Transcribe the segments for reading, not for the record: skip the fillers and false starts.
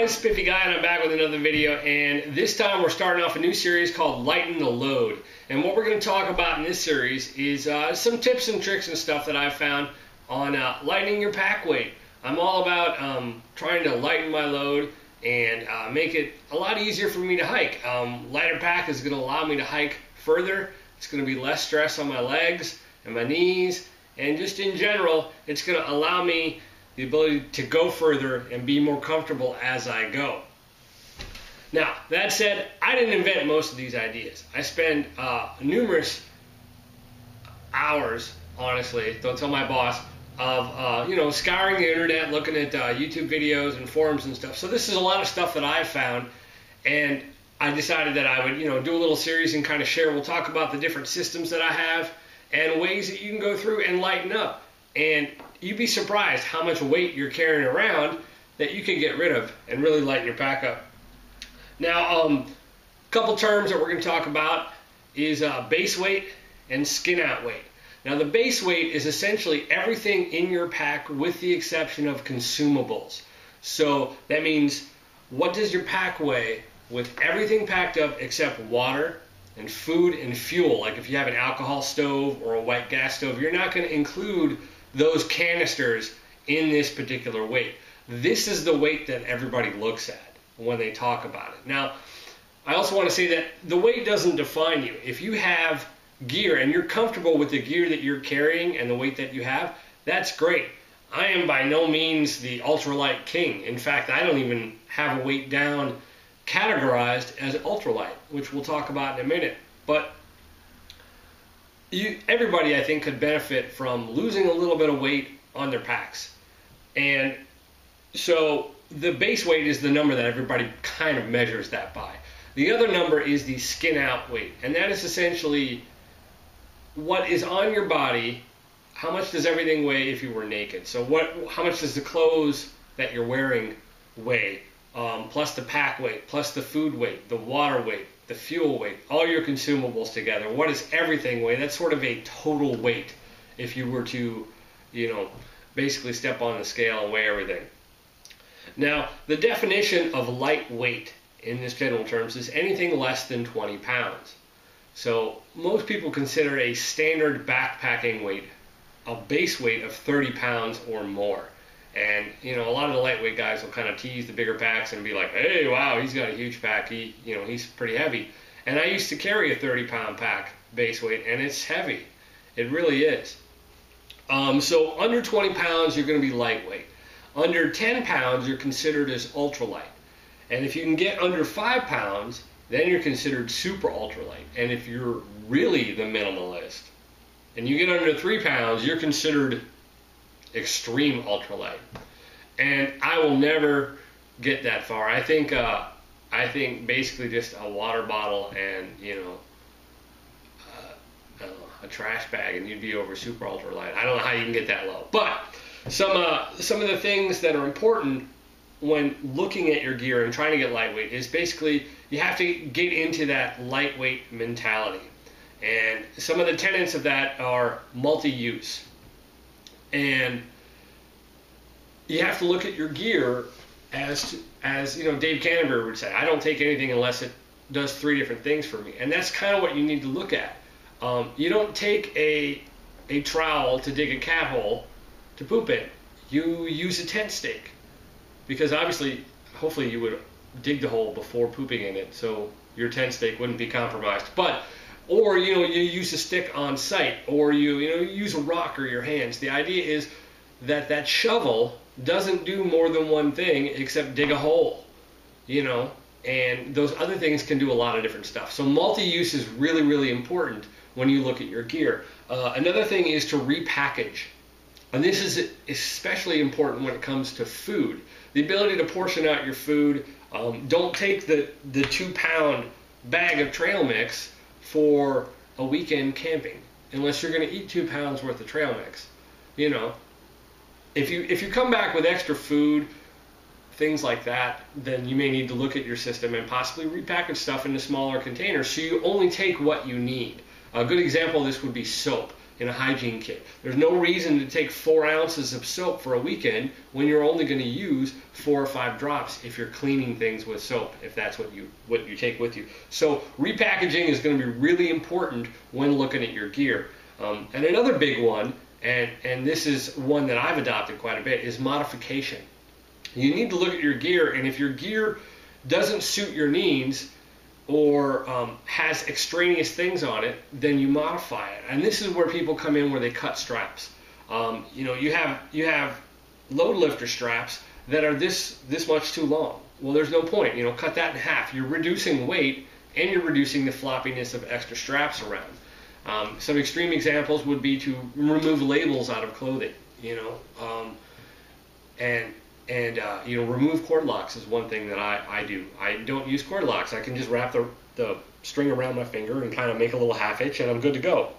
it's Spiffy Guy, and I'm back with another video, and this time we're starting off a new series called Lighten the Load. And what we're going to talk about in this series is some tips and tricks and stuff that I've found on lightening your pack weight. I'm all about trying to lighten my load and make it a lot easier for me to hike. Lighter pack is going to allow me to hike further. It's going to be less stress on my legs and my knees, and just in general, it's going to allow me the ability to go further and be more comfortable as I go. Now, that said, I didn't invent most of these ideas. I spend numerous hours, honestly, don't tell my boss, of scouring the internet, looking at YouTube videos and forums and stuff. So this is a lot of stuff that I've found, and I decided that I would do a little series and kind of share. We'll talk about the different systems that I have and ways that you can go through and lighten up. And you'd be surprised how much weight you're carrying around that you can get rid of and really lighten your pack up. Now, a couple terms that we're going to talk about is base weight and skin out weight. Now, the base weight is essentially everything in your pack with the exception of consumables. So that means, what does your pack weigh with everything packed up except water and food and fuel? Like if you have an alcohol stove or a white gas stove, you're not going to include those canisters in this particular weight. This is the weight that everybody looks at when they talk about it. Now, I also want to say that the weight doesn't define you. If you have gear and you're comfortable with the gear that you're carrying and the weight that you have, that's great. I am by no means the ultralight king. In fact, I don't even have a weight down categorized as ultralight, which we'll talk about in a minute. But everybody, I think, could benefit from losing a little bit of weight on their packs. And so the base weight is the number that everybody kind of measures that by. The other number is the skin out weight, and that is essentially what is on your body. How much does everything weigh if you were naked? So how much does the clothes that you're wearing weigh, plus the pack weight, plus the food weight, the water weight, the fuel weight, all your consumables together. What does everything weigh? That's sort of a total weight if you were to, basically step on the scale and weigh everything. Now, the definition of lightweight in this general terms is anything less than 20 pounds. So most people consider a standard backpacking weight a base weight of 30 pounds or more. And, a lot of the lightweight guys will kind of tease the bigger packs and be like, hey, wow, he's got a huge pack. He's pretty heavy. And I used to carry a 30-pound pack base weight, and it's heavy. It really is. So under 20 pounds, you're going to be lightweight. Under 10 pounds, you're considered as ultralight. And if you can get under 5 pounds, then you're considered super ultralight. And if you're really the minimalist, and you get under 3 pounds, you're considered extreme ultralight. And I will never get that far. I think basically just a water bottle and a trash bag, and you'd be over super ultralight. I don't know how you can get that low. But some of the things that are important when looking at your gear and trying to get lightweight is basically you have to get into that lightweight mentality. And some of the tenets of that are multi-use. And you have to look at your gear as Dave Canterbury would say, I don't take anything unless it does 3 different things for me. And that's kind of what you need to look at. You don't take a trowel to dig a cat hole to poop in. You use a tent stake. Because obviously, hopefully you would dig the hole before pooping in it so your tent stake wouldn't be compromised. Or you use a stick on site, or you use a rock or your hands. The idea is that shovel doesn't do more than one thing except dig a hole, and those other things can do a lot of different stuff. So multi-use is really, really important when you look at your gear. Another thing is to repackage, and this is especially important when it comes to food. The ability to portion out your food. Don't take the 2-pound bag of trail mix for a weekend camping, unless you're going to eat 2 pounds worth of trail mix. If you come back with extra food, things like that, then you may need to look at your system and possibly repackage stuff into smaller containers so you only take what you need. A good example of this would be soap. in a hygiene kit. There's no reason to take 4 ounces of soap for a weekend when you're only going to use 4 or 5 drops if you're cleaning things with soap, if that's what you take with you. So repackaging is going to be really important when looking at your gear. And another big one, and this is one that I've adopted quite a bit, is modification. You need to look at your gear, and if your gear doesn't suit your needs or has extraneous things on it, then you modify it. And this is where people come in, where they cut straps. You know, you have load lifter straps that are this much too long. Well, there's no point. You know, cut that in half. You're reducing weight and you're reducing the floppiness of extra straps around. Some extreme examples would be to remove labels out of clothing. You know, and you know, remove cord locks is one thing that I do. I don't use cord locks. I can just wrap the string around my finger and kind of make a little half hitch, and I'm good to go.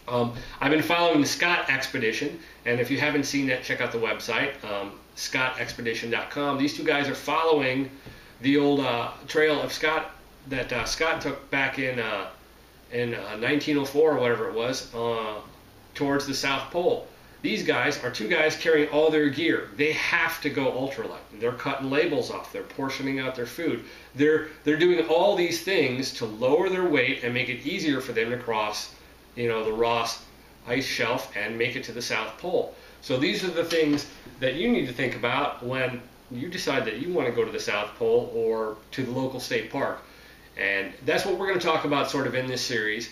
I've been following the Scott Expedition, and if you haven't seen that, check out the website, scottexpedition.com. These two guys are following the old trail of Scott that Scott took back in 1904 or whatever it was, towards the South Pole. These guys are 2 guys carrying all their gear. They have to go ultralight. They're cutting labels off. They're portioning out their food. They're doing all these things to lower their weight and make it easier for them to cross, you know, the Ross ice shelf and make it to the South Pole. So these are the things that you need to think about when you decide that you want to go to the South Pole or to the local state park. And that's what we're going to talk about sort of in this series.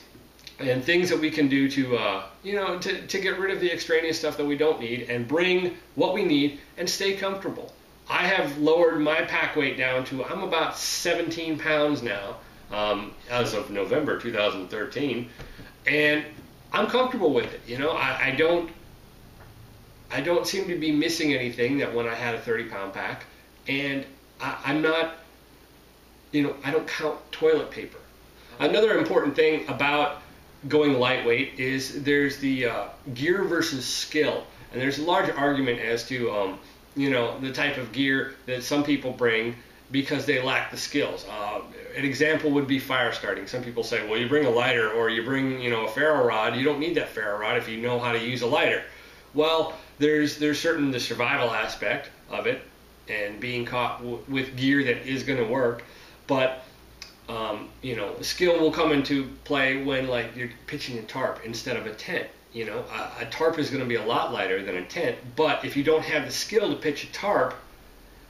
And things that we can do to, you know, to get rid of the extraneous stuff that we don't need and bring what we need and stay comfortable. I have lowered my pack weight down to, I'm about 17 pounds now, as of November 2013, and I'm comfortable with it. You know, I don't seem to be missing anything that when I had a 30-pound pack, and I'm not, you know, I don't count toilet paper. Another important thing about going lightweight is there's the gear versus skill, and there's a large argument as to you know, the type of gear that some people bring because they lack the skills. An example would be fire starting. Some people say, well, you bring a lighter or you bring, you know, a ferro rod. You don't need that ferro rod if you know how to use a lighter. Well, there's certain the survival aspect of it and being caught with gear that is going to work, but you know, skill will come into play when, like, you're pitching a tarp instead of a tent. You know, a tarp is going to be a lot lighter than a tent, but if you don't have the skill to pitch a tarp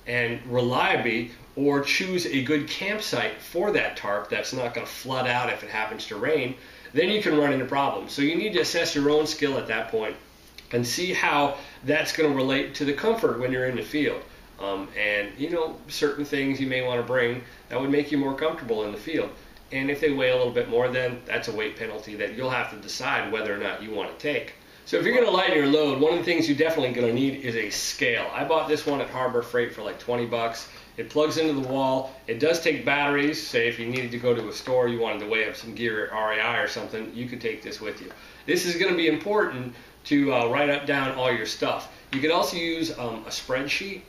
and reliably, or choose a good campsite for that tarp that's not going to flood out if it happens to rain, then you can run into problems. So you need to assess your own skill at that point and see how that's going to relate to the comfort when you're in the field. And, you know, certain things you may want to bring that would make you more comfortable in the field. And if they weigh a little bit more, then that's a weight penalty that you'll have to decide whether or not you want to take. So if you're going to lighten your load, one of the things you're definitely going to need is a scale. I bought this one at Harbor Freight for like 20 bucks. It plugs into the wall. It does take batteries. Say if you needed to go to a store, you wanted to weigh up some gear at REI or something, you could take this with you. This is going to be important to write down all your stuff. You could also use a spreadsheet.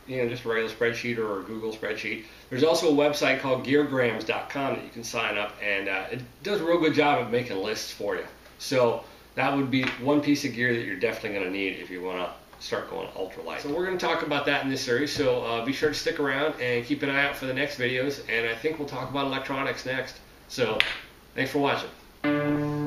You know, just a regular spreadsheet or a Google spreadsheet. There's also a website called geargrams.com that you can sign up, and it does a real good job of making lists for you. So that would be one piece of gear that you're definitely going to need if you want to start going ultralight. So we're going to talk about that in this series, so be sure to stick around and keep an eye out for the next videos, and I think we'll talk about electronics next. So thanks for watching.